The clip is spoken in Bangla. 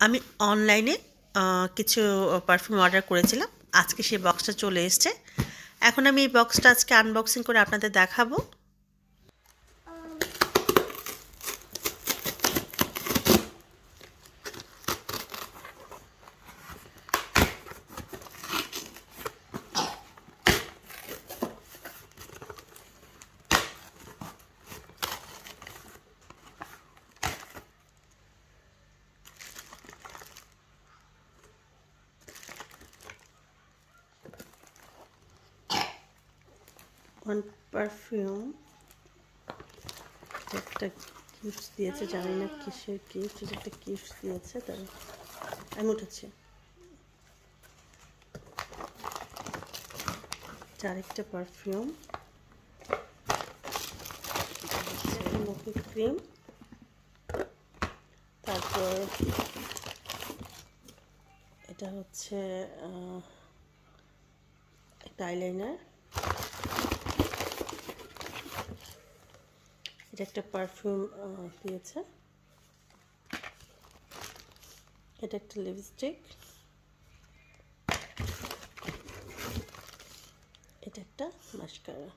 আমি অনলাইনে কিছু পারফিউম অর্ডার করেছিলাম। আজকে সেই বক্সটা চলে এসছে। এখন আমি এই বক্সটা আজকে আনবক্সিং করে আপনাদের দেখাবো। ওয়ান পারফিউম একটা গিফট দিয়েছে, জানি না কিসের গিফট, একটা গিফট দিয়েছে। তাই আমি উঠেছি। আরেকটা পারফিউম, মুখে ক্রিম, তারপর এটা হচ্ছে একটা আইলাইনার, এটা একটা পারফিউম দিয়েছে, এটা একটা লিপস্টিক, এটা একটা মাস্কারা।